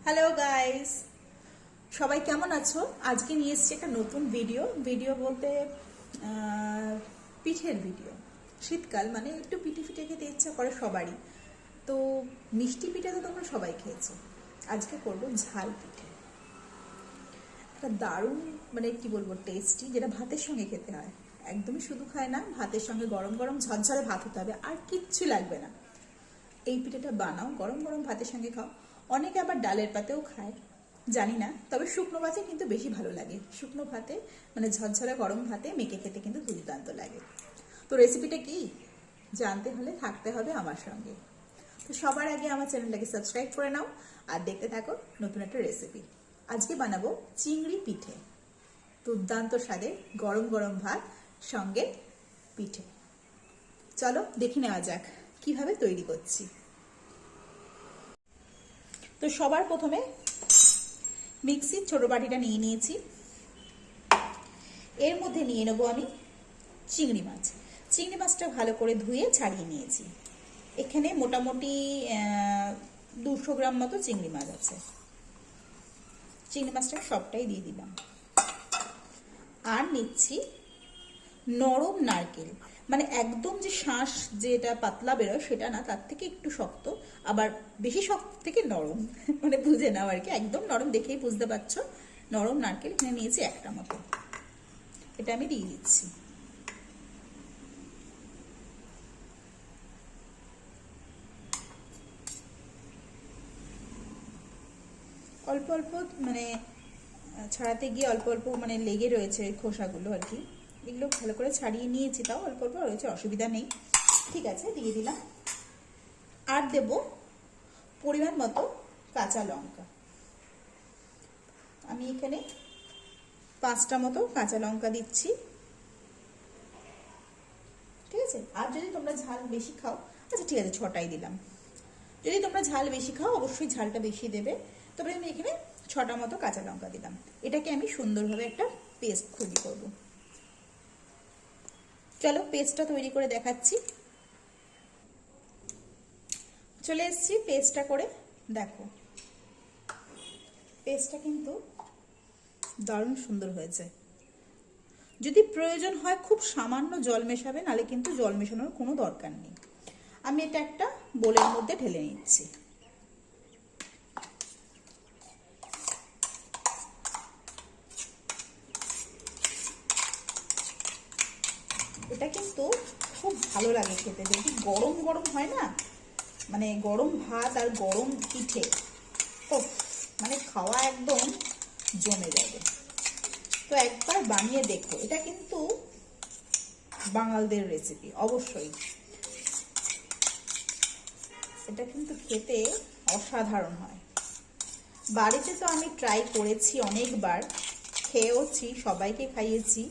Hello guys, সবাই কেমন আছো? আজকে নিয়ে এসেছি একটা নতুন ভিডিও বলতে পিঠের ভিডিও। শীতকাল মানে একটু পিঠে ফিটে খেতে ইচ্ছা করে সবারই। তো মিষ্টি পিঠে তো তোমরা সবাই খেয়েছো, আজকে করবো ঝাল পিঠে। একটা দারুণ মানে কি বলবো টেস্টি, যেটা ভাতের সঙ্গে খেতে হয়। একদমই শুধু খায় না, ভাতের সঙ্গে গরম গরম ঝরঝরে ভাত হতে হবে, আর কিচ্ছু লাগবে না। এই পিঠেটা বানাও, গরম গরম ভাতের সঙ্গে খাও। অনেকে আবার ডালের পাতেও খায়, জানি না, তবে শুকনো ভাতে কিন্তু বেশি ভালো লাগে। শুকনো ভাতে মানে ঝরঝরে গরম ভাতে মেখে খেতে কিন্তু দুর্দান্ত লাগে। তো রেসিপিটা কি জানতে হলে থাকতে হবে আমার সঙ্গে। তো সবার আগে আমার চ্যানেলটাকে সাবস্ক্রাইব করে নাও আর দেখতে থাকো নতুন একটা রেসিপি। আজকে বানাবো চিংড়ি পিঠে, দুর্দান্ত স্বাদে গরম গরম ভাত সঙ্গে পিঠে। চলো দেখে নেওয়া যাক কিভাবে তৈরি করছি। তো সবার প্রথমে মিক্সির ছোট বাটিটা নিয়ে নিয়েছি। এর মধ্যে নিয়ে নেবো আমি চিংড়ি মাছ। চিংড়ি মাছটা ভালো করে ধুয়ে ছাড়িয়ে নিয়েছি। এখানে মোটামুটি 200 গ্রাম মতো চিংড়ি মাছ আছে। চিংড়ি মাছটা সবটাই দিয়ে দিলাম। আর নিচ্ছি নরম নারকেল, মানে একদম যে শাঁস যেটা পাতলা বেরোয় সেটা না, তার থেকে একটু শক্ত, আবার বেশি শক্ত থেকে নরম মানে বুঝে নাও আর কি। একদম নরম দেখেই বুঝতে পারছো। নরম নারকেল এখানে নিয়েছি একটা মতো, এটা আমি দিয়ে দিচ্ছি। অল্প অল্প মানে ছাড়াতে গিয়ে অল্প অল্প মানে লেগে রয়েছে খোসাগুলো আর কি। এগুলো ভালো করে ছাড়িয়ে নিয়েছি, তাও অল্প অল্প রয়েছে, অসুবিধা নেই। ঠিক আছে, দিয়ে দিলাম। আর দেব পরিমাণ মতো কাঁচা লঙ্কা। আমি এখানে 5টা মতো কাঁচা লঙ্কা দিচ্ছি। ঠিক আছে, আর যদি তোমরা ঝাল বেশি খাও, আচ্ছা ঠিক আছে 6টাই দিলাম। যদি তোমরা ঝাল বেশি খাও অবশ্যই ঝালটা বেশি দেবে। তবে আমি এখানে 6টা মতো কাঁচা লঙ্কা দিলাম। এটাকে আমি সুন্দরভাবে একটা পেস্ট তৈরি করব। চলো পেস্টটা তৈরি করে দেখাচ্ছি। চলে এসেছি পেস্টটা করে, দেখো পেস্টটা কিন্তু দারুণ সুন্দর হয়েছে। যদি প্রয়োজন হয় খুব সামান্য জল মেশাবে, নালে কিন্তু জল মেশানোর কোনো দরকার নেই। আমি এটা একটা বোলের মধ্যে ঢেলে নিচ্ছি। এটা কিন্তু খুব ভালো লাগে খেতে, যদি গরম গরম হয় না, মানে গরম ভাত আর গরম পিঠে, ও মানে খাওয়া একদম জমে যাবে। তো একবার বানিয়ে দেখো, এটা কিন্তু বাঙালদের রেসিপি অবশ্যই। এটা কিন্তু খেতে অসাধারণ হয়। বাড়িতে তো আমি ট্রাই করেছি অনেকবার, খেয়েওছি, সবাইকে খাইয়েছি।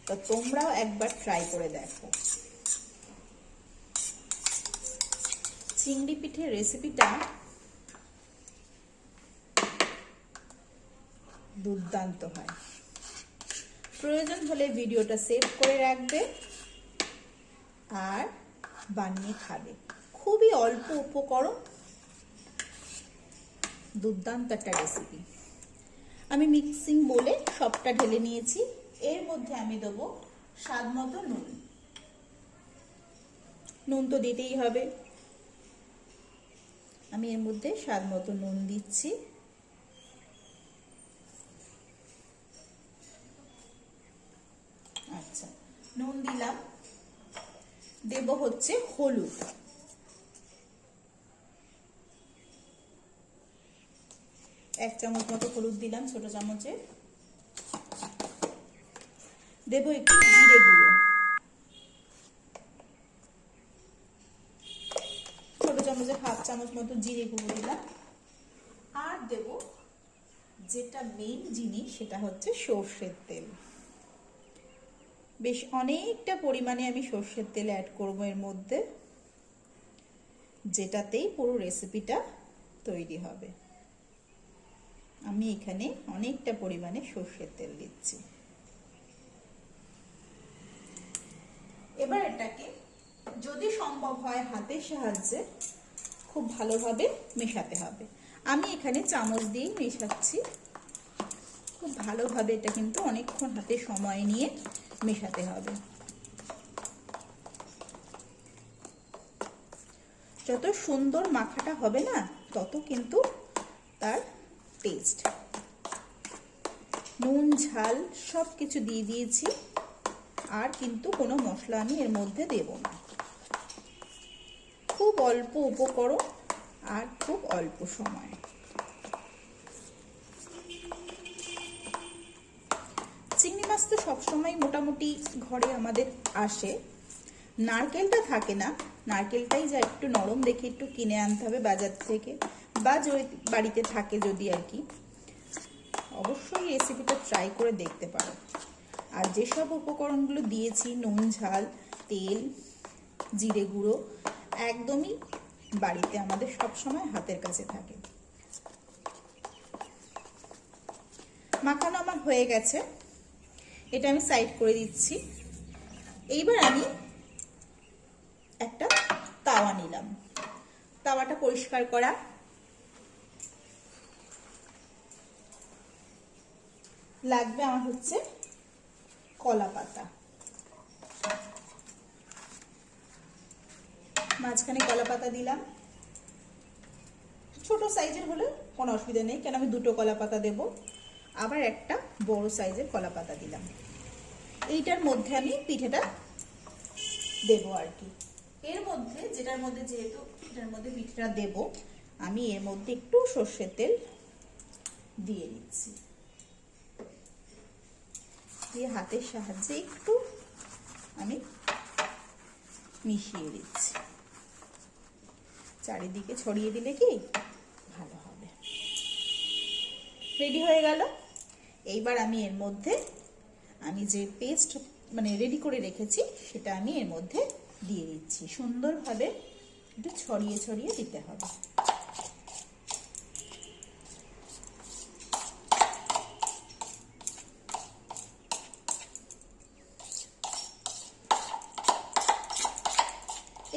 তো তোমরাও একবার ট্রাই করে দেখো। চিংড়ি পিঠের রেসিপিটা দুর্দান্ত হয়। প্রয়োজন হলে ভিডিওটা সেভ করে রাখবে আর বানিয়ে খাবে। খুবই অল্প উপকরণ, দুর্দান্ত একটা রেসিপি। আমি মিক্সিং বলে সবটা ঢেলে নিয়েছি। এর মধ্যে আমি দেবো স্বাদ মতো নুন। নুন তো দিতেই হবে। আমি এর মধ্যে স্বাদ মতো নুন দিচ্ছি। আচ্ছা, নুন দিলাম। দেব হচ্ছে হলুদ। 1 চামচ মতো হলুদ দিলাম, ছোট চামচে। দেব একটু জিরে গুঁড়ো, ছোট চামচে 1/2 চামচ মতো জিরে গুঁড়ো দিলাম। আর দেব যেটা মেইন জিনিস, সেটা হচ্ছে সর্ষের তেল। বেশ অনেকটা পরিমাণে আমি সর্ষের তেল অ্যাড করবো এর মধ্যে, যেটাতেই পুরো রেসিপিটা তৈরি হবে। আমি এখানে অনেকটা পরিমাণে সর্ষের তেল দিচ্ছি। এবার এটাকে যদি সম্ভব হয় হাতের সাহায্যে খুব ভালোভাবে মেশাতে হবে। আমি এখানে চামচ দিয়ে মেশাচ্ছি। খুব ভালোভাবে এটা কিন্তু অনেকক্ষণ হাতে সময় নিয়ে মেশাতে হবে। যত সুন্দর মাখাটা হবে না, তত কিন্তু তার টেস্ট। নুন ঝাল সব কিছু দিয়ে দিয়েছি, আর কিন্তু কোনো মশলা আমি এর মধ্যে দেব না। খুব অল্প উপকরণ আর খুব অল্প সময়। চিংড়ি মাছ তো সবসময় মোটামুটি ঘরে আমাদের আসে। নারকেলটা থাকে না, নারকেলটাই যা একটু নরম দেখে একটু কিনে আনতে হবে বাজার থেকে, বা বাড়িতে থাকে যদি আর কি। অবশ্যই রেসিপিটা ট্রাই করে দেখতে পারো। আর যেসব উপকরণগুলো দিয়েছি, নুন ঝাল তেল জিরে গুঁড়ো, একদমই বাড়িতে আমাদের সবসময় হাতের কাছে থাকে। মাখানো আমার হয়ে গেছে, এটা আমি সাইড করে দিচ্ছি। এইবার আমি একটা তাওয়া নিলাম, তাওয়াটা পরিষ্কার করা। লাগবে আমার হচ্ছে কলা পাতা, মাঝখানে কলা পাতা দিলাম। ছোট সাইজের হলে কোনো অসুবিধা নেই, কেন আমি দুটো কলা পাতা দেব। আবার একটা বড় সাইজের কলা পাতা দিলাম। এইটার মধ্যে আমি পিঠেটা দেবো আর কি। এর মধ্যে যেহেতু এটার মধ্যে পিঠেটা দেব, আমি এর মধ্যে একটু সর্ষের তেল দিয়ে দিচ্ছি। দিয়ে হাতের সাহায্যে একটু আমি মিশিয়ে দিচ্ছি। চারিদিকে ছড়িয়ে দিলে কি ভালো হবে। রেডি হয়ে গেল। এইবার আমি এর মধ্যে আমি যে পেস্ট রেডি করে রেখেছি সেটা আমি এর মধ্যে দিয়ে দিচ্ছি। সুন্দরভাবে একটু ছড়িয়ে ছড়িয়ে দিতে হবে।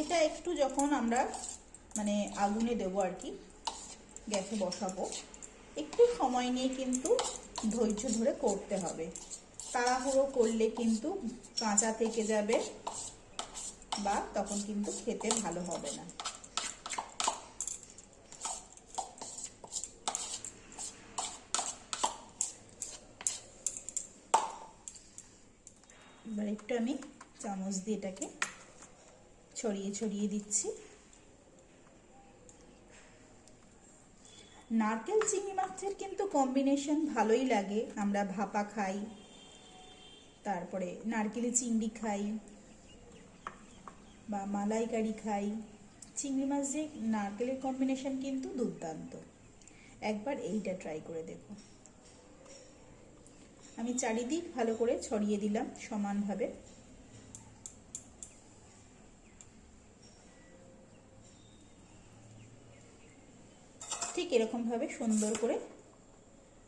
এটা একটু যখন আমরা আগুনে দেবো আর কি, গ্যাসে বসাবো, একটু সময় নিয়ে কিন্তু ধৈর্য ধরে করতে হবে। তাড়াহুড়ো করলে কিন্তু কাঁচা থেকে যাবে, বা তখন কিন্তু খেতে ভালো হবে না। এবার একটু আমি চামচ দিয়ে এটাকে ছড়িয়ে ছড়িয়ে দিচ্ছি। নারকেল চিংড়ি মাছের কিন্তু কম্বিনেশন ভালোই লাগে। আমরা ভাপা খাই, তারপরে নারকেলের চিংড়ি খাই, বা মালাইকারি খাই। চিংড়ি মাছ যে নারকেলের কম্বিনেশন কিন্তু দুর্দান্ত। একবার এইটা ট্রাই করে দেখো। আমি চারিদিক ভালো করে ছড়িয়ে দিলাম সমানভাবে। ঠিক এরকম ভাবে সুন্দর করে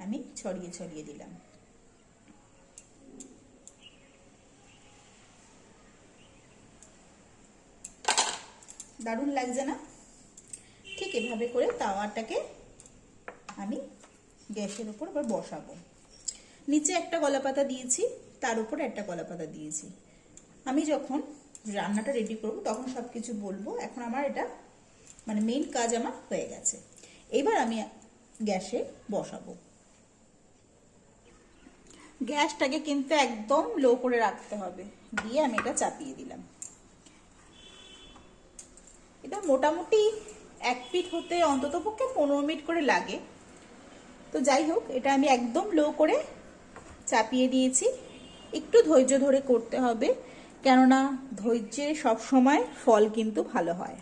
আমি ছড়িয়ে ছড়িয়ে দিলাম। দারুণ লাগছে না? ঠিক এভাবে করে তাওয়াটাকে আমি গ্যাসের উপর আবার বসাবো। নিচে একটা কলাপাতা দিয়েছি, তার উপর একটা কলাপাতা দিয়েছি। আমি যখন রান্নাটা রেডি করব তখন সবকিছু বলবো। এখন আমার এটা মেইন কাজ আমার হয়ে গেছে। এবার আমি গ্যাসে বসাবো। গ্যাসটাকে কিন্তু একদম লো করে রাখতে হবে। দিয়ে আমি এটা চাপিয়ে দিলাম। এটা মোটামুটি এক পিঠ হতে অন্ততপক্ষে 15 মিনিট করে লাগে। তো যাই হোক, এটা আমি একদম লো করে চাপিয়ে দিয়েছি। একটু ধৈর্য ধরে করতে হবে, কেননা ধৈর্যে সব সময় ফল কিন্তু ভালো হয়।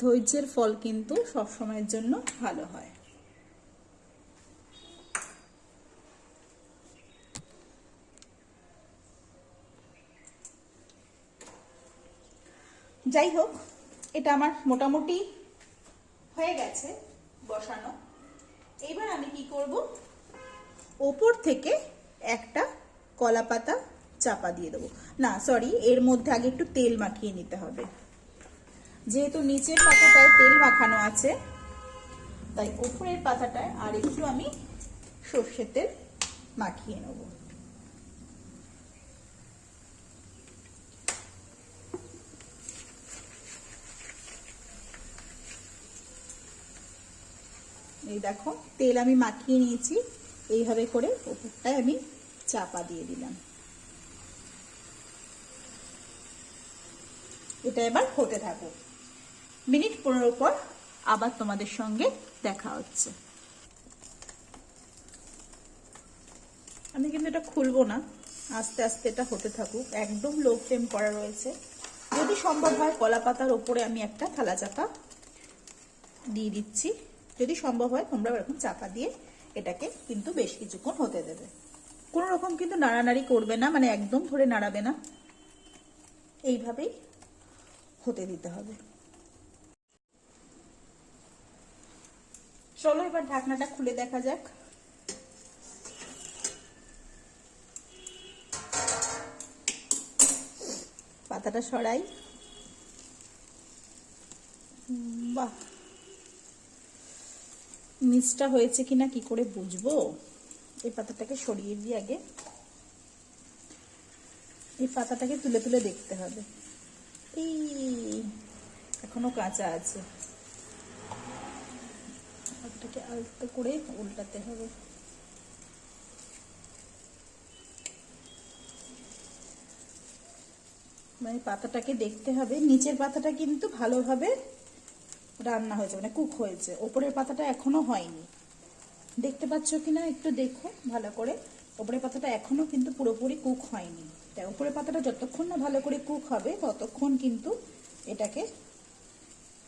ধৈর্যের ফল কিন্তু সব সময়ের জন্য ভালো হয়। যাই হোক, এটা আমার মোটামুটি হয়ে গেছে বসানো। এবার আমি কি করব, ওপর থেকে একটা কলা পাতা চাপা দিয়ে দেবো। না সরি, এর মধ্যে আগে একটু তেল মাখিয়ে নিতে হবে। যেহেতু নিচের পাতাটায় তেল মাখানো আছে, তাই উপরের পাতাটায় আর একটু আমি সর্ষের তেল মাখিয়ে নেব। এই দেখো তেল আমি মাখিয়ে নিয়েছি, এইভাবে করে উপরটায় আমি চাপা দিয়ে দিলাম। এটা এবার হতে থাকুক। মিনিট 15 পর আবার তোমাদের সঙ্গে দেখা হচ্ছে। আমি কিন্তু এটা খুলবো না, আস্তে আস্তে এটা হতে থাকুক। একদম লো ফ্লেম করা রয়েছে। যদি সম্ভব হয় কলা পাতার ওপরে আমি একটা থালা চাপা দিয়ে দিচ্ছি। যদি সম্ভব হয় তোমরা এরকম চাপা দিয়ে এটাকে কিন্তু বেশ কিছুক্ষণ হতে দেবে। কোনো রকম কিন্তু নাড়ানাড়ি করবে না, মানে একদম ধরে নাড়াবে না, এইভাবেই হতে দিতে হবে। চলো এবার ঢাকনাটা খুলে দেখা যাক। পাতাটা সরাই। বাহ, মিক্সটা হয়েছে কিনা কি করে বুঝবো? এই পাতাটাকে সরিয়ে দিয়ে আগে এই পাতাটাকে তুলে তুলে দেখতে হবে। এই এখনো কাঁচা আছে, পাতাটাকে আলতো করে উল্টাতে হবে। মানে পাতাটাকে দেখতে হবে, নিচের পাতাটা কিন্তু ভালোভাবে রান্না হয়েছে, মানে কুক হয়েছে, ওপরের পাতাটা এখনো হয়নি। দেখতে পাচ্ছ কিনা একটু দেখো ভালো করে। ওপরের পাতাটা এখনো কিন্তু পুরোপুরি কুক হয়নি। তাই ওপরের পাতাটা যতক্ষণ না ভালো করে কুক হবে ততক্ষণ কিন্তু এটাকে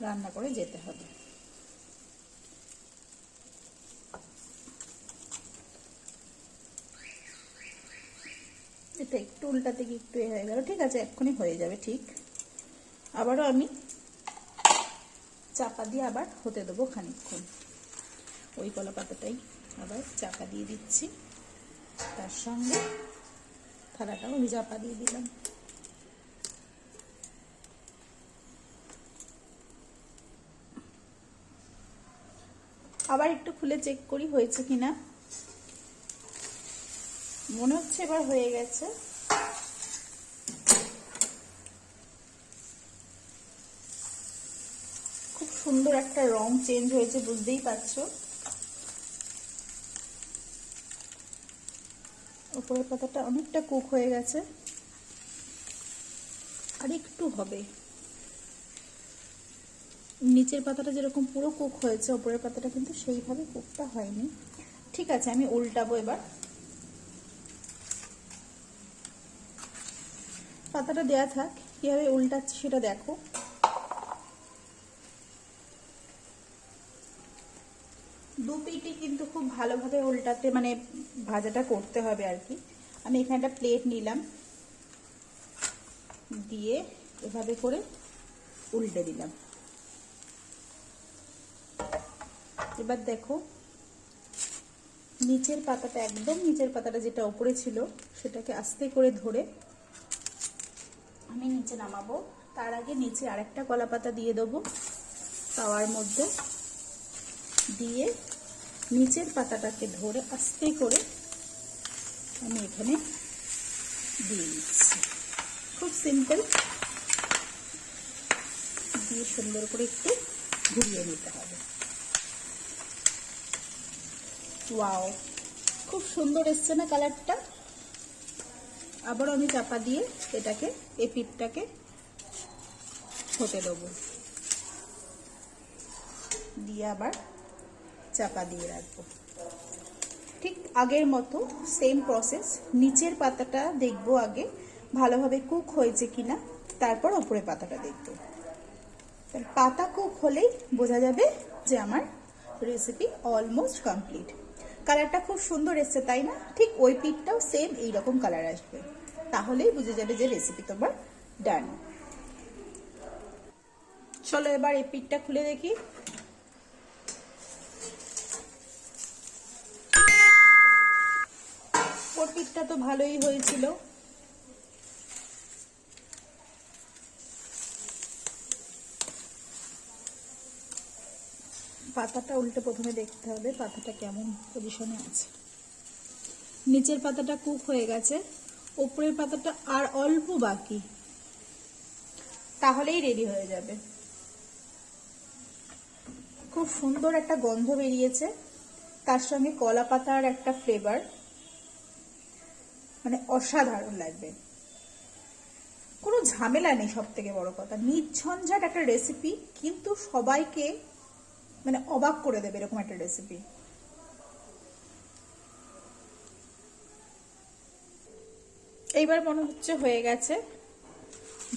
রান্না করে যেতে হবে। এটা একটু উল্টাতে গিয়ে একটু হয়ে গেল, ঠিক আছে, এক্ষুনি হয়ে যাবে ঠিক। আবারও আমি চাপা দিয়ে আবার হতে দেবো খানিকক্ষণ। ওই কলা পাতাটাই আবার চাপা দিয়ে দিচ্ছি, তার সঙ্গে থালাটাও আমি চাপা দিয়ে দিলাম। আবার একটু খুলে চেক করি হয়েছে কিনা। মনে হচ্ছে এবার হয়ে গেছে। খুব সুন্দর একটা রং চেঞ্জ হয়েছে, বুঝতেই পারছো। উপরের পাতাটা অনেকটা কুক হয়ে গেছে, আর একটু হবে। নিচের পাতাটা যেরকম পুরো কুক হয়েছে, উপরের পাতাটা কিন্তু সেইভাবে কুকটা হয়নি। ঠিক আছে, আমি উল্টাবো এবার। পাতাটা দেয়া থাক, কিভাবে উল্টাচ্ছি সেটা দেখো। দু পিঠই কিন্তু খুব ভালোভাবে উল্টাতে, মানে ভাজাটা করতে হবে আর কি। আমি এখানে একটা প্লেট নিলাম, দিয়ে এভাবে করে উল্টে দিলাম। এবার দেখো নিচের পাতাটা, একদম নিচের পাতাটা যেটা উপরে ছিল সেটাকে আস্তে করে ধরে আমি নিচে নামাবো। তার আগে নিচে আরেকটা কলা পাতা দিয়ে দেবো তাওয়ার মধ্যে, দিয়ে নিচের পাতাটাকে ধরে আস্তে করে আমি এখানে দিয়ে দিচ্ছি। খুব সিম্পল, দিয়ে সুন্দর করে একটু ঘুরিয়ে নিতে হবে। ওয়াও, খুব সুন্দর এসছে না কালারটা? আবারও আমি চাপা দিয়ে এটাকে, এই পিঠটাকে হতে দেবো, দিয়ে আবার চাপা দিয়ে রাখবো। ঠিক আগের মতো সেম প্রসেস। নিচের পাতাটা দেখবো আগে ভালোভাবে কুক হয়েছে কিনা, তারপর উপরের পাতাটা দেখবো। পাতা কুক হলেই বোঝা যাবে যে আমার রেসিপি অলমোস্ট কমপ্লিট। কালারটা খুব সুন্দর এসছে, তাই না? ঠিক ওই পিঠটাও সেম এইরকম কালার আসবে, তাহলেই বুঝে যাবে যে রেসিপি তোমার ডান। চলো এবার এই পিঠটা খুলে দেখি। ওর পিঠটা তো ভালোই হয়েছিল। পাতাটা উল্টে প্রথমে দেখতে হবে পাতাটা কেমন পজিশনে আছে। নিচের পাতাটা কুক হয়ে গেছে, উপরের পাতাটা আর অল্প বাকি, তাহলেই রেডি হয়ে যাবে। খুব সুন্দর একটা গন্ধ বেরিয়েছে, তার সঙ্গে কলা পাতার একটা ফ্লেভার, মানে অসাধারণ লাগবে। কোনো ঝামেলা নেই, সব থেকে বড় কথা নির্ঝঞ্ঝাট একটা রেসিপি, কিন্তু সবাইকে মানে অবাক করে দেবে এরকম একটা রেসিপি। এইবার মনে হচ্ছে হয়ে গেছে।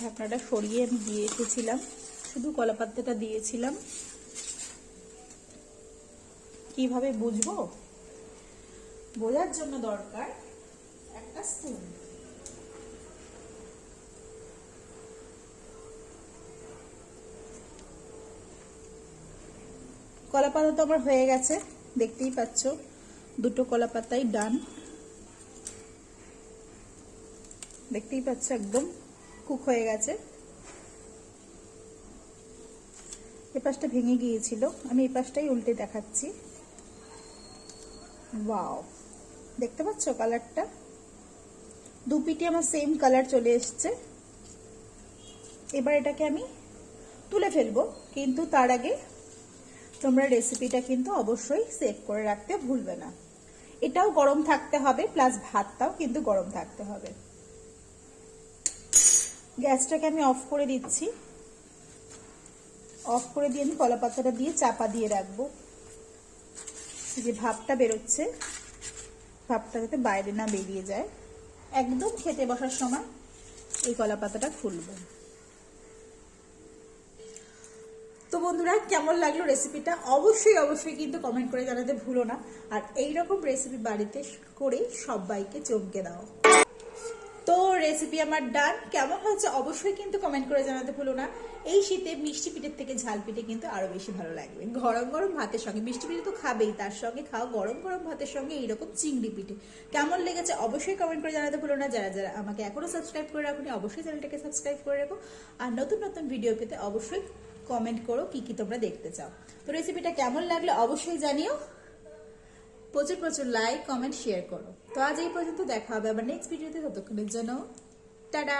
ঢাকনাটা সরিয়ে আমি দিয়ে এসেছিলাম, শুধু কলা পাতাটা দিয়েছিলাম। কিভাবে বুঝবো? বোঝার জন্য দরকার একটা স্পুন। কলা পাতা তো আমার হয়ে গেছে, দেখতেই পাচ্ছ দুটো কলা পাতাই ডান। দেখতেই পাচ্ছ একদম কুক হয়ে গেছে। এই পাশটা ভেঙে গিয়েছিল, আমি এই পাশটাই উল্টে দেখাচ্ছি। ওয়াও, দেখতে পাচ্ছ কালারটা? দু পিঠে আমার সেম কালার চলে এসছে। এবার এটাকে আমি তুলে ফেলবো, কিন্তু তার আগে তোমরা রেসিপিটা কিন্তু অবশ্যই সেভ করে রাখতে ভুলবে না। এটাও গরম থাকতে হবে, প্লাস ভাতটাও কিন্তু গরম থাকতে হবে। গ্যাসটাকে আমি অফ করে দিচ্ছি। অফ করে দিয়ে আমি কলা পাতাটা দিয়ে চাপা দিয়ে রাখবো। যে ভাপটা বেরোচ্ছে, ভাপটা যাতে বাইরে না বেরিয়ে যায়। একদম খেতে বসার সময় এই কলা পাতাটা খুলবো। তো বন্ধুরা, কেমন লাগলো রেসিপিটা অবশ্যই অবশ্যই কিন্তু কমেন্ট করে জানাতে ভুলো না। আর এইরকম রেসিপি বাড়িতে করে সবাইকে চমকে দাও। তো রেসিপি আমার ডান। কেমন হয়েছে অবশ্যই কিন্তু কমেন্ট করে জানাতে ভুলো না। এই শীতে মিষ্টি পিঠের থেকে ঝাল পিঠে কিন্তু আরো বেশি ভালো লাগবে গরম গরম ভাতের সঙ্গে। মিষ্টি পিঠে তো খাবেই, তার সঙ্গে খাও গরম গরম ভাতের সঙ্গে এইরকম চিংড়ি পিঠে। কেমন লেগেছে অবশ্যই কমেন্ট করে জানাতে ভুলো না। যারা যারা আমাকে এখনো সাবস্ক্রাইব করে রাখোনি অবশ্যই চ্যানেলটাকে সাবস্ক্রাইব করে রাখো। আর নতুন নতুন ভিডিও পেতে অবশ্যই কমেন্ট করো কি কি তোমরা দেখতে চাও। তো রেসিপিটা কেমন লাগলো অবশ্যই জানিও। প্রচুর প্রচুর লাইক কমেন্ট শেয়ার করো। তো আজ এই পর্যন্ত, দেখা হবে আবার নেক্সট ভিডিওতে। ততক্ষণের জন্য টাটা।